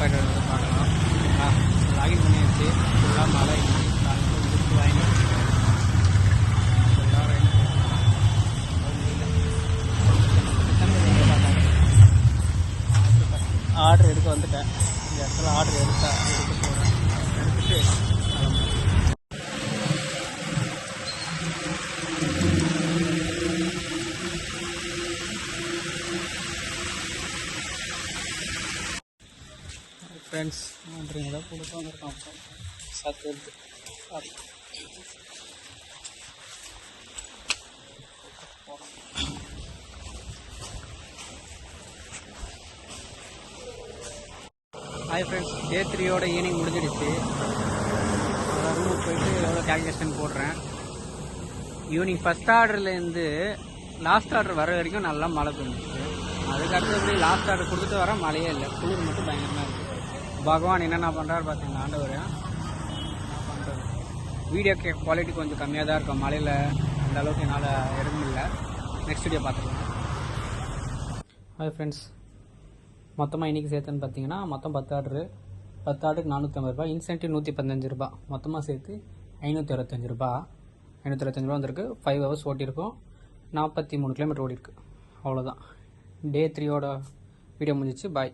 Fighter வந்து பார்க்கலாம். ஓகேங்களா, லாகின் பண்ணியாச்சு. ஃபுல்லாக மழை முடிச்சு வாங்கி ஆர்டர் எடுக்க வந்துட்டேன். இந்த இடத்துல ஆர்டர் எடுக்க போகிறேன். எடுத்துட்டு ஃப்ரெண்ட்ஸ் ஆர்டருங்க தான் கொடுத்து வந்திருக்கான். சத்து எடுத்து ஹாய் ஃப்ரெண்ட்ஸ், டே 3யோட ஈவினிங் முடிஞ்சிடுச்சு. ரூமுக்கு போயிட்டு எவ்வளோ கேல்குலேஷன் போடுறேன். ஈவினிங் ஃபஸ்ட் ஆர்டர்லேருந்து லாஸ்ட் ஆர்டர் வர வரைக்கும் நல்லா மழை பெஞ்சிச்சு. அதுக்கடுத்து எப்படி லாஸ்ட் ஆர்டர் கொடுத்துட்டு வர மழையே இல்லை, குளிர் மட்டும் பயங்கரமாக இருக்குது. பகவான் என்னென்ன பண்ணுறாரு பார்த்தீங்கன்னா, ஆண்டவர் என்ன பண்ணுறது. வீடியோ குவாலிட்டி கொஞ்சம் கம்மியாக தான் இருக்கும், மழையில் அந்த அளவுக்கு என்னால் எடுக்க முடியல. நெக்ஸ்ட் வீடியோ பார்த்துக்கலாம். ஹாய் ஃப்ரெண்ட்ஸ், மொத்தமாக இன்றைக்கி சேர்த்துன்னு பார்த்தீங்கன்னா மொத்தம் 10 ஆர்டருக்கு 450 ரூபா, இன்சென்டிவ் 115 ரூபா, மொத்தமாக சேர்த்து 525 ரூபா. 525 ரூபா வந்திருக்கு. 5 ஹவர்ஸ் ஓட்டியிருக்கோம். 43 கிலோமீட்டர் ஓடிருக்கு. அவ்வளோதான். டே 3யோட வீடியோ முடிஞ்சிச்சு. பாய்.